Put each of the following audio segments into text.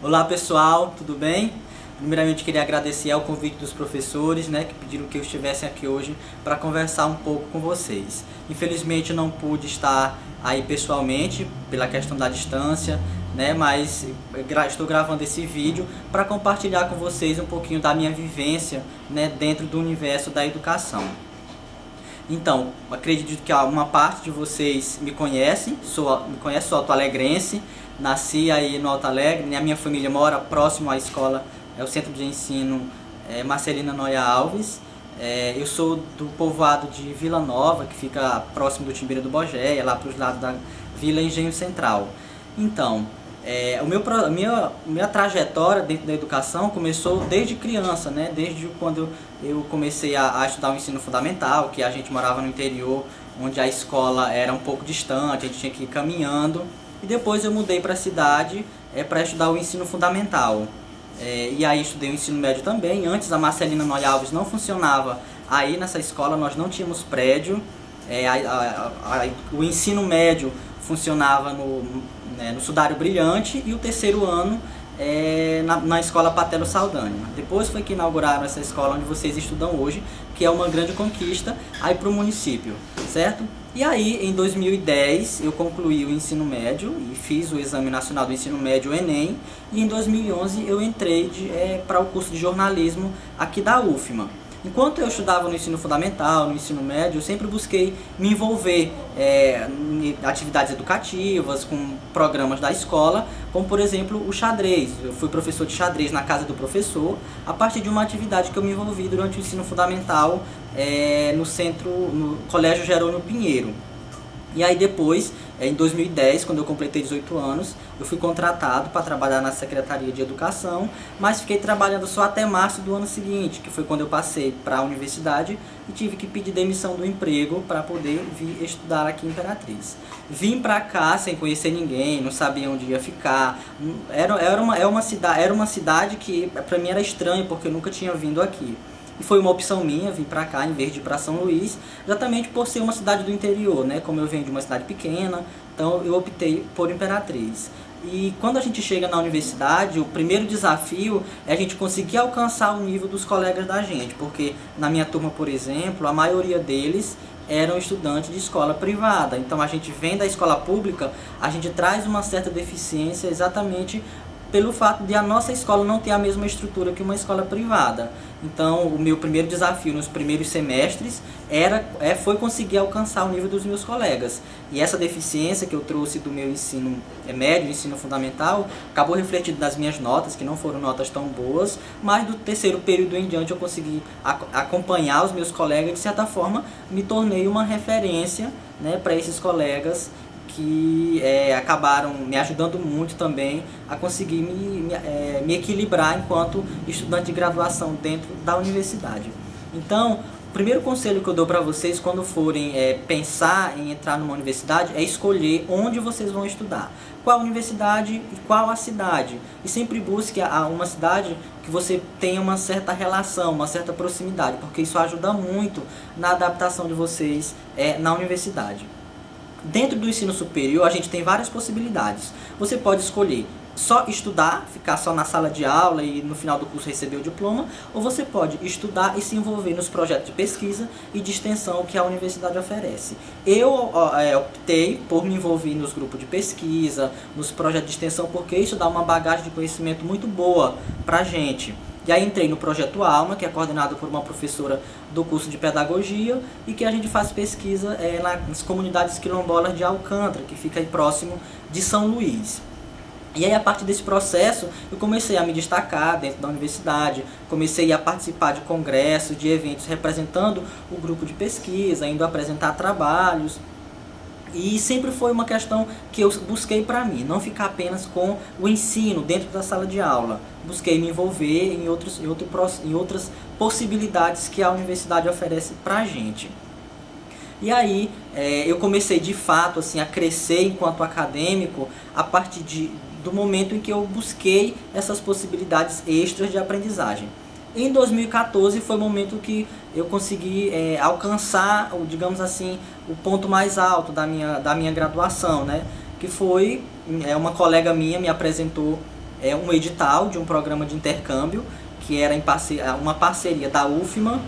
Olá pessoal, tudo bem? Primeiramente queria agradecer ao convite dos professores, que pediram que eu estivesse aqui hoje para conversar um pouco com vocês. Infelizmente não pude estar aí pessoalmente pela questão da distância, mas estou gravando esse vídeo para compartilhar com vocês um pouquinho da minha vivência, dentro do universo da educação. Então, acredito que uma parte de vocês me conhecem, sou alto-alegrense, nasci aí no Alto Alegre, a minha família mora próximo à escola, é o Centro de Ensino Marcelina Noia Alves. Eu sou do povoado de Vila Nova, que fica próximo do Timbeira do Bogéia, lá para os lados da Vila Engenho Central. Então, minha trajetória dentro da educação começou desde criança, desde quando eu comecei a estudar o ensino fundamental, que a gente morava no interior, onde a escola era um pouco distante, a gente tinha que ir caminhando. E depois eu mudei para a cidade para estudar o ensino fundamental. E aí estudei o ensino médio também. Antes a Marcelina Noia Alves não funcionava aí nessa escola, nós não tínhamos prédio. O ensino médio funcionava no Sudário Brilhante e o terceiro ano na escola Patelo Saldanha. Depois foi que inauguraram essa escola onde vocês estudam hoje, que é uma grande conquista aí para o município, certo? E aí, em 2010, eu concluí o ensino médio e fiz o Exame Nacional do Ensino Médio, o Enem, e em 2011 eu entrei para o curso de jornalismo aqui da UFMA. Enquanto eu estudava no ensino fundamental, no ensino médio, eu sempre busquei me envolver em atividades educativas, com programas da escola, como por exemplo o xadrez. Eu fui professor de xadrez na casa do professor, a partir de uma atividade que eu me envolvi durante o ensino fundamental no Colégio Jerônimo Pinheiro. E aí depois, em 2010, quando eu completei 18 anos, eu fui contratado para trabalhar na Secretaria de Educação, mas fiquei trabalhando só até março do ano seguinte, que foi quando eu passei para a universidade e tive que pedir demissão do emprego para poder vir estudar aqui em Imperatriz. Vim para cá sem conhecer ninguém, não sabia onde ia ficar. Era uma cidade que para mim era estranha, porque eu nunca tinha vindo aqui. E foi uma opção minha vir para cá em vez de ir para São Luís, exatamente por ser uma cidade do interior, como eu venho de uma cidade pequena, então eu optei por Imperatriz. E quando a gente chega na universidade, o primeiro desafio é a gente conseguir alcançar o nível dos colegas da gente, porque na minha turma, por exemplo, a maioria deles eram estudantes de escola privada. Então a gente vem da escola pública, a gente traz uma certa deficiência exatamente pelo fato de a nossa escola não ter a mesma estrutura que uma escola privada. Então, o meu primeiro desafio nos primeiros semestres foi conseguir alcançar o nível dos meus colegas. E essa deficiência que eu trouxe do meu ensino médio, ensino fundamental, acabou refletido nas minhas notas, que não foram notas tão boas, mas do terceiro período em diante eu consegui acompanhar os meus colegas e, de certa forma, me tornei uma referência para esses colegas que acabaram me ajudando muito também a conseguir me equilibrar enquanto estudante de graduação dentro da universidade. Então, o primeiro conselho que eu dou para vocês quando forem pensar em entrar numa universidade é escolher onde vocês vão estudar. Qual universidade e qual a cidade. E sempre busque uma cidade que você tenha uma certa relação, uma certa proximidade, porque isso ajuda muito na adaptação de vocês na universidade. Dentro do ensino superior, a gente tem várias possibilidades. Você pode escolher só estudar, ficar só na sala de aula e no final do curso receber o diploma, ou você pode estudar e se envolver nos projetos de pesquisa e de extensão que a universidade oferece. Eu optei por me envolver nos grupos de pesquisa, nos projetos de extensão, porque isso dá uma bagagem de conhecimento muito boa para a gente. E aí entrei no Projeto Alma, que é coordenado por uma professora do curso de Pedagogia e que a gente faz pesquisa nas comunidades quilombolas de Alcântara, que fica aí próximo de São Luís. E aí, a partir desse processo, eu comecei a me destacar dentro da universidade, comecei a participar de congressos, de eventos representando o grupo de pesquisa, indo apresentar trabalhos. E sempre foi uma questão que eu busquei para mim, não ficar apenas com o ensino dentro da sala de aula. Busquei me envolver em outras possibilidades que a universidade oferece para a gente. E aí eu comecei de fato a crescer enquanto acadêmico a partir do momento em que eu busquei essas possibilidades extras de aprendizagem. Em 2014 foi o momento que eu consegui alcançar, digamos assim, o ponto mais alto da minha graduação, que foi uma colega minha me apresentou um edital de um programa de intercâmbio, que era uma parceria da UFMA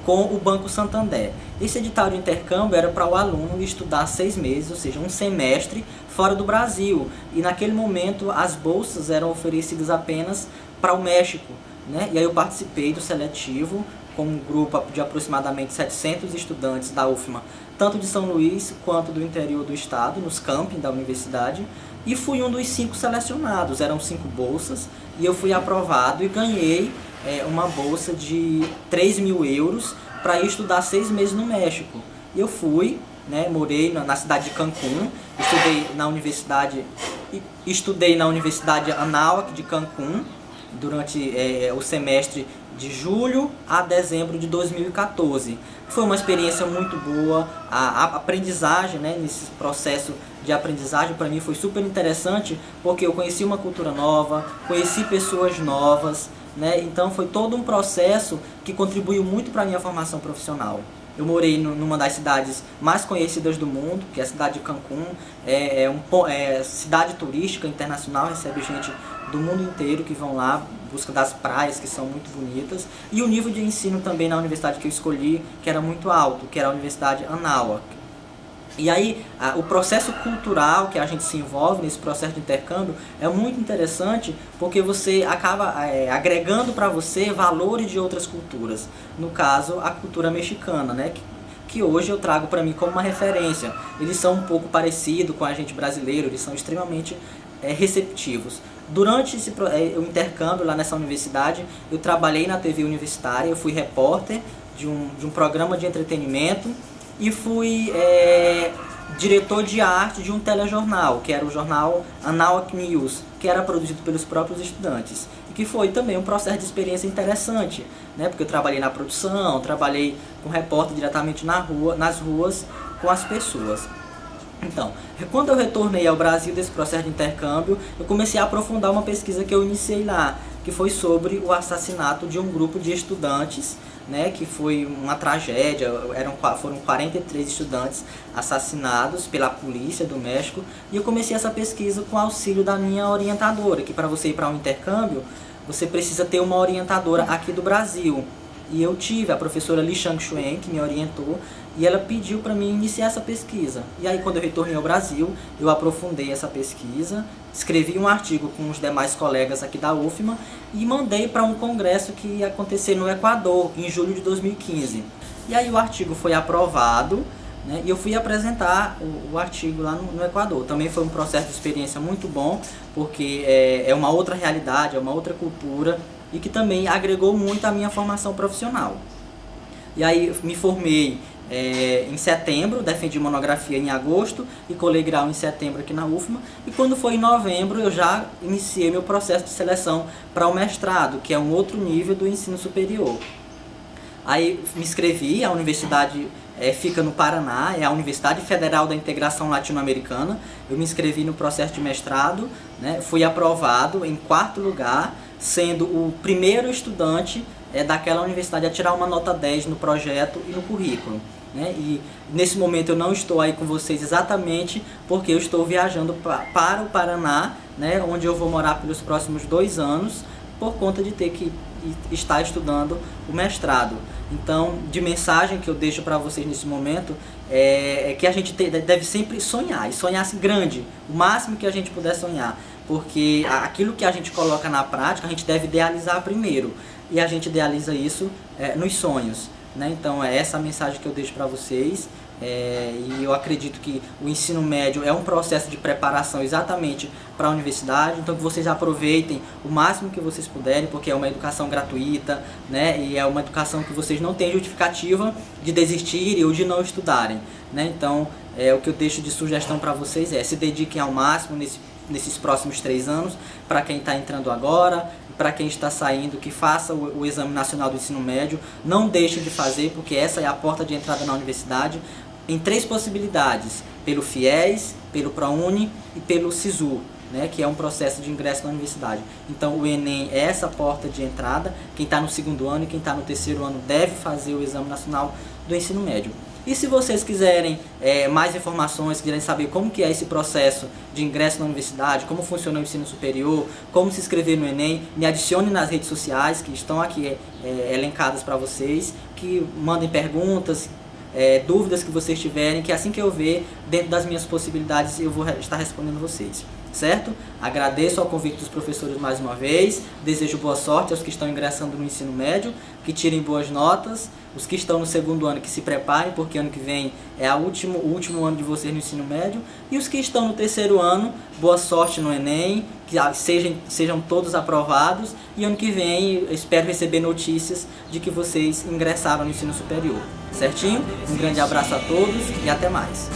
com o Banco Santander. Esse edital de intercâmbio era para o aluno estudar 6 meses, ou seja, um semestre fora do Brasil. E naquele momento as bolsas eram oferecidas apenas para o México, né? E aí eu participei do seletivo com um grupo de aproximadamente 700 estudantes da UFMA, tanto de São Luís quanto do interior do estado, nos camping da universidade, e fui um dos 5 selecionados. Eram 5 bolsas e eu fui aprovado e ganhei uma bolsa de 3.000 euros para ir estudar 6 meses no México. E eu fui, né, morei na cidade de Cancún, estudei na Universidade Anáhuac de Cancún durante o semestre de julho a dezembro de 2014. Foi uma experiência muito boa, a aprendizagem, né, nesse processo de aprendizagem para mim foi super interessante, porque eu conheci uma cultura nova, conheci pessoas novas, né, então foi todo um processo que contribuiu muito para a minha formação profissional. Eu morei numa das cidades mais conhecidas do mundo, que é a cidade de Cancún, cidade turística internacional, recebe gente do mundo inteiro que vão lá em busca das praias, que são muito bonitas, e o nível de ensino também na universidade que eu escolhi, que era muito alto, que era a Universidade Anáhuac. E aí, o processo cultural que a gente se envolve nesse processo de intercâmbio é muito interessante, porque você acaba agregando para você valores de outras culturas. No caso, a cultura mexicana, né? Que hoje eu trago para mim como uma referência. Eles são um pouco parecidos com a gente brasileiro, eles são extremamente receptivos. Durante o intercâmbio lá nessa universidade, eu trabalhei na TV universitária, eu fui repórter de um programa de entretenimento, e fui diretor de arte de um telejornal, que era o jornal Anáhuac News, que era produzido pelos próprios estudantes. E que foi também um processo de experiência interessante, né? Porque eu trabalhei na produção, trabalhei com repórter diretamente nas ruas com as pessoas. Então, quando eu retornei ao Brasil desse processo de intercâmbio, eu comecei a aprofundar uma pesquisa que eu iniciei lá, que foi sobre o assassinato de um grupo de estudantes, né, que foi uma tragédia. Foram 43 estudantes assassinados pela polícia do México, e eu comecei essa pesquisa com o auxílio da minha orientadora, que para você ir para um intercâmbio, você precisa ter uma orientadora aqui do Brasil. E eu tive a professora Li Shang-Xuen, que me orientou, e ela pediu para mim iniciar essa pesquisa. E aí, quando eu retornei ao Brasil, eu aprofundei essa pesquisa, escrevi um artigo com os demais colegas aqui da UFMA e mandei para um congresso que ia acontecer no Equador, em julho de 2015. E aí o artigo foi aprovado, né, e eu fui apresentar o artigo lá no Equador. Também foi um processo de experiência muito bom, porque é uma outra realidade, é uma outra cultura, e que também agregou muito à minha formação profissional. E aí me formei em setembro, defendi monografia em agosto e colei grau em setembro aqui na UFMA, e quando foi em novembro eu já iniciei meu processo de seleção para o mestrado, que é um outro nível do ensino superior. Aí me inscrevi, a universidade fica no Paraná, é a Universidade Federal da Integração Latino-Americana. Eu me inscrevi no processo de mestrado, né, fui aprovado em 4º lugar, sendo o primeiro estudante daquela universidade a tirar uma nota 10 no projeto e no currículo, né? E nesse momento eu não estou aí com vocês exatamente porque eu estou viajando para o Paraná, né, onde eu vou morar pelos próximos 2 anos, por conta de ter que estar estudando o mestrado. Então, de mensagem que eu deixo para vocês nesse momento é que a gente deve sempre sonhar, e sonhar grande, o máximo que a gente puder sonhar, porque aquilo que a gente coloca na prática a gente deve idealizar primeiro, e a gente idealiza isso nos sonhos, né? Então é essa a mensagem que eu deixo para vocês. E eu acredito que o ensino médio é um processo de preparação exatamente para a universidade, então que vocês aproveitem o máximo que vocês puderem, porque é uma educação gratuita, né? E é uma educação que vocês não têm justificativa de desistirem ou de não estudarem, né? Então o que eu deixo de sugestão para vocês se dediquem ao máximo nesses próximos 3 anos, para quem está entrando agora, para quem está saindo, que faça o Exame Nacional do Ensino Médio, não deixem de fazer, porque essa é a porta de entrada na universidade, em 3 possibilidades, pelo FIES, pelo ProUni e pelo SISU, né, que é um processo de ingresso na universidade. Então o Enem é essa porta de entrada, quem está no 2º ano e quem está no 3º ano deve fazer o Exame Nacional do Ensino Médio. E se vocês quiserem mais informações, quiserem saber como que é esse processo de ingresso na universidade, como funciona o ensino superior, como se inscrever no Enem, me adicione nas redes sociais que estão aqui elencadas para vocês, que mandem perguntas, dúvidas que vocês tiverem, que assim que eu ver, dentro das minhas possibilidades, eu vou estar respondendo vocês, certo? Agradeço ao convite dos professores mais uma vez, desejo boa sorte aos que estão ingressando no ensino médio, que tirem boas notas, os que estão no segundo ano que se preparem, porque ano que vem é o último ano de vocês no ensino médio, e os que estão no terceiro ano, boa sorte no Enem, que sejam todos aprovados, e ano que vem eu espero receber notícias de que vocês ingressaram no ensino superior, certinho? Um grande abraço a todos e até mais.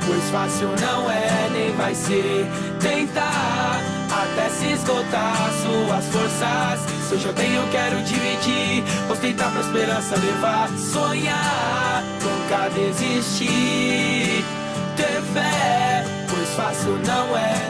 Pois fácil não é, nem vai ser. Tentar até se esgotar suas forças. Se hoje eu tenho, quero dividir. Vou tentar pra esperança levar. Sonhar, nunca desistir. Ter fé, pois fácil não é.